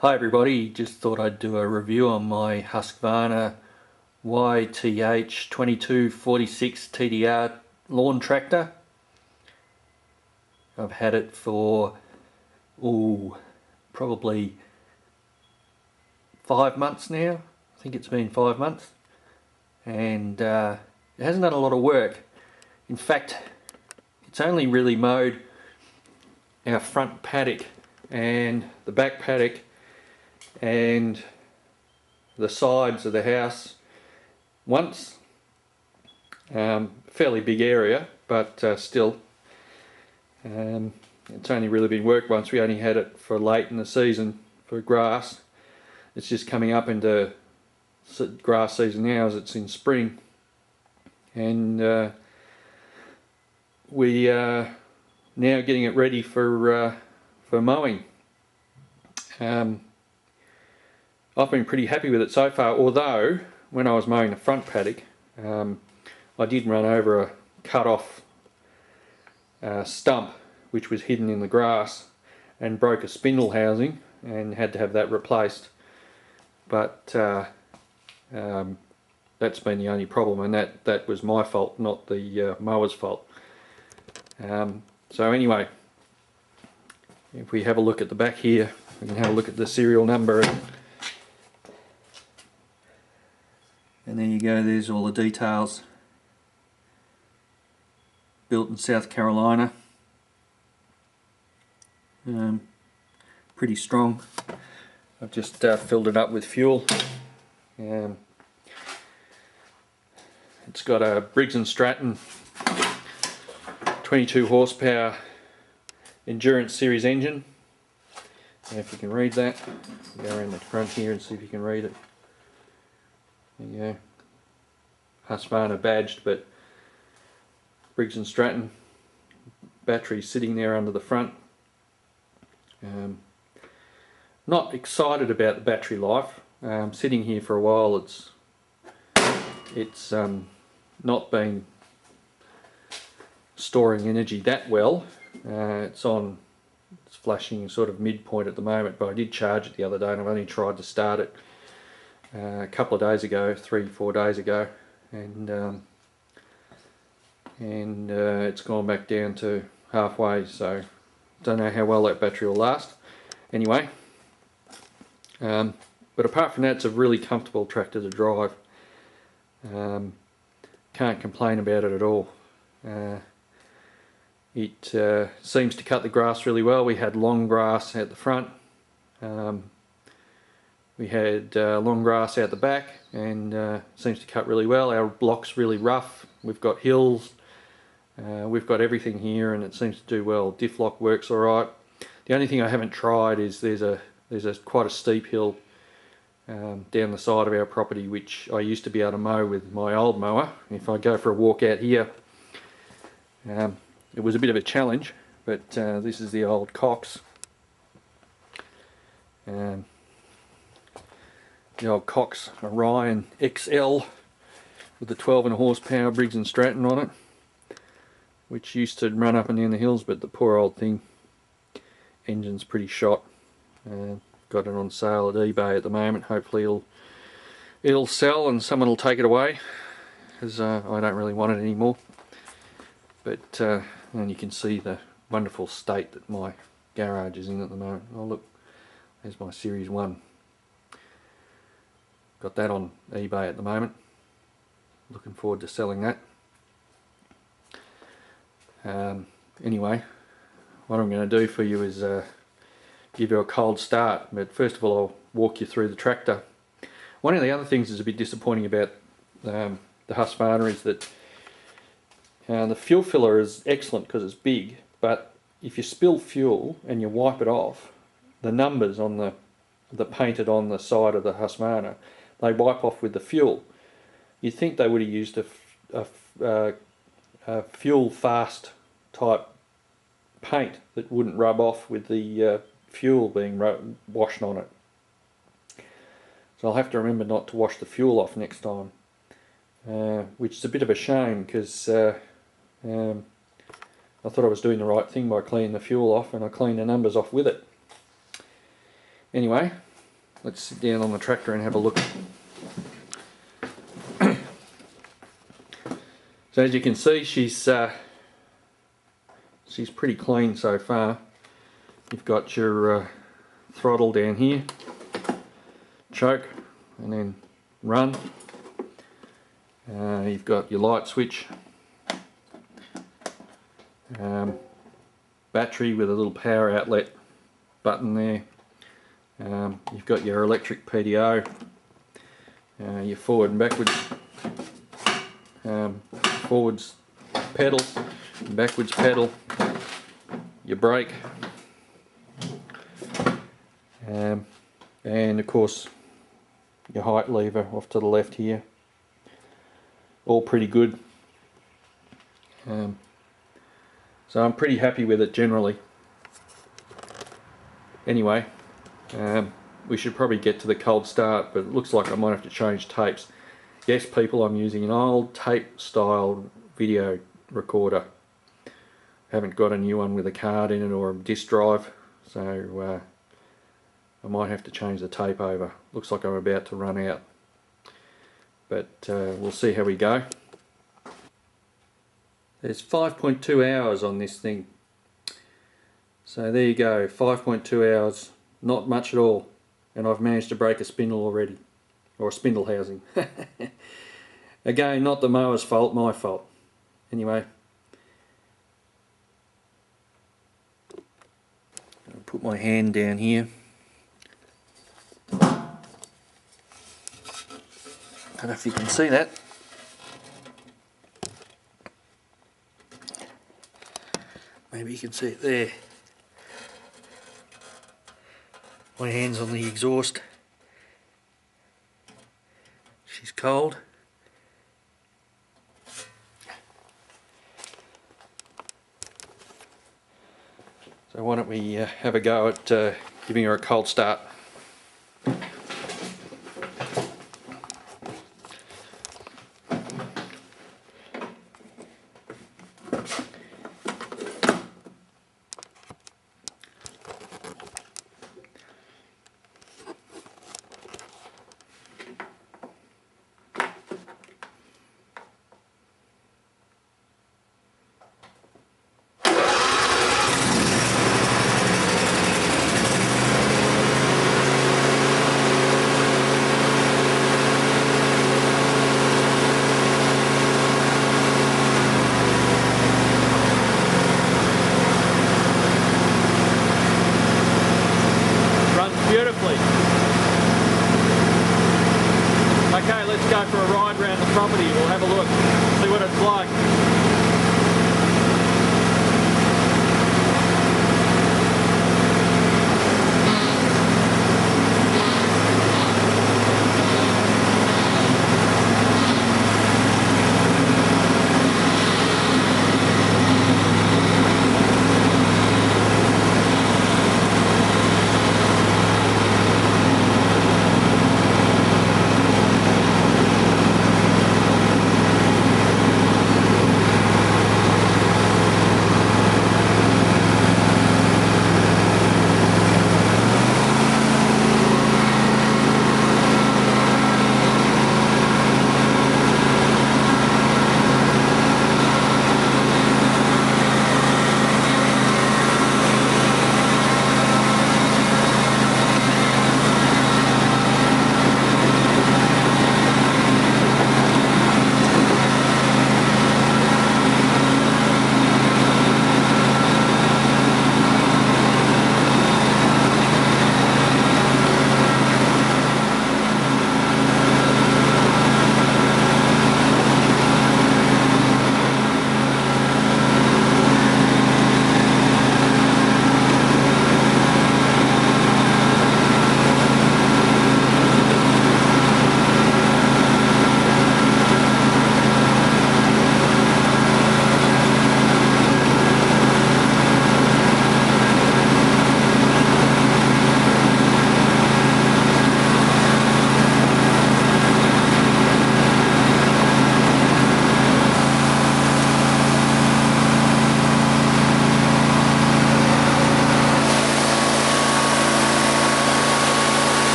Hi everybody, just thought I'd do a review on my Husqvarna YTH2246TDR Lawn Tractor. I've had it for probably 5 months now. I think it's been 5 months, and it hasn't done a lot of work. In fact, it's only really mowed our front paddock and the back paddock and the sides of the house once. Fairly big area, but still, it's only really been worked once. We only had it for late in the season for grass. It's just coming up into grass season now, as it's in spring, and we are now getting it ready for mowing. I've been pretty happy with it so far, although when I was mowing the front paddock, I did run over a cut off stump which was hidden in the grass and broke a spindle housing and had to have that replaced. But that's been the only problem, and that was my fault, not the mower's fault. So anyway, if we have a look at the back here, we can have a look at the serial number. And there you go, there's all the details. Built in South Carolina. Pretty strong. I've just filled it up with fuel. It's got a Briggs & Stratton 22 horsepower Endurance Series engine. If you can read that, go around the front here and see if you can read it. There you go. Husqvarna badged, but Briggs & Stratton. Battery sitting there under the front. Not excited about the battery life. Sitting here for a while, it's not been storing energy that well. It's flashing sort of midpoint at the moment, but I did charge it the other day and I've only tried to start it a couple of days ago, 3-4 days ago, and it's gone back down to halfway, so don't know how well that battery will last. Anyway, but apart from that, it's a really comfortable tractor to drive. Can't complain about it at all. It seems to cut the grass really well. We had long grass at the front. We had long grass out the back, and seems to cut really well. Our block's really rough. We've got hills. We've got everything here, and it seems to do well. Diff lock works alright. The only thing I haven't tried is there's quite a steep hill down the side of our property, which I used to be able to mow with my old mower. If I go for a walk out here, it was a bit of a challenge, but this is the old Cox. The old Cox Orion XL with the 12.5 horsepower Briggs & Stratton on it, which used to run up and down the hills, but the poor old thing, engine's pretty shot. Got it on sale at eBay at the moment. Hopefully it'll sell and someone will take it away, because I don't really want it anymore. But and you can see the wonderful state that my garage is in at the moment. Oh look, there's my Series 1. Got that on eBay at the moment. Looking forward to selling that. Anyway, what I'm going to do for you is give you a cold start, but first of all I'll walk you through the tractor. One of the other things that's a bit disappointing about the Husqvarna is that the fuel filler is excellent because it's big, but if you spill fuel and you wipe it off, the numbers on the painted on the side of the Husqvarna, they wipe off with the fuel. You'd think they would have used a fuel fast type paint that wouldn't rub off with the fuel being washed on it. So I'll have to remember not to wash the fuel off next time, which is a bit of a shame, because I thought I was doing the right thing by cleaning the fuel off, and I cleaned the numbers off with it. Anyway, let's sit down on the tractor and have a look. So as you can see, she's pretty clean so far. You've got your throttle down here, choke, and then run. You've got your light switch, battery with a little power outlet button there. You've got your electric PDO, your forward and backwards, forwards pedal, backwards pedal, your brake, and of course your height lever off to the left here. All pretty good. So I'm pretty happy with it generally. Anyway, we should probably get to the cold start, but it looks like I might have to change tapes. Yes people, I'm using an old tape style video recorder. Haven't got a new one with a card in it or a disk drive, so I might have to change the tape over. Looks like I'm about to run out, but we'll see how we go. There's 5.2 hours on this thing, so there you go, 5.2 hours, not much at all, and I've managed to break a spindle already, or a spindle housing. Again, not the mower's fault, my fault. Anyway, I'll put my hand down here. I don't know if you can see that. Maybe you can see it there. My hand's on the exhaust. She's cold. So why don't we have a go at giving her a cold start.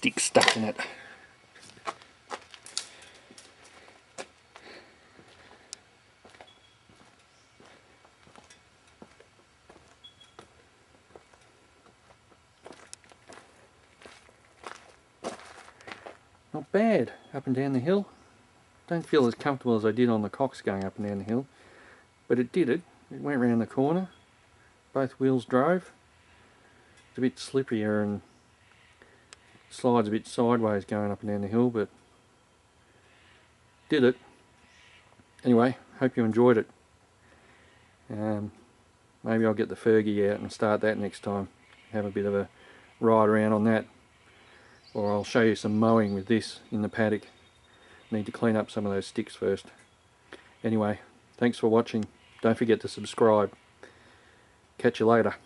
sticks stuck in it. Not bad, up and down the hill. Don't feel as comfortable as I did on the Cox going up and down the hill, but it did it. It went round the corner, both wheels drove. It's a bit slipperier and slides a bit sideways going up and down the hill, but did it. Anyway, hope you enjoyed it. Maybe I'll get the Fergie out and start that next time. Have a bit of a ride around on that. Or I'll show you some mowing with this in the paddock. Need to clean up some of those sticks first. Anyway, thanks for watching. Don't forget to subscribe. Catch you later.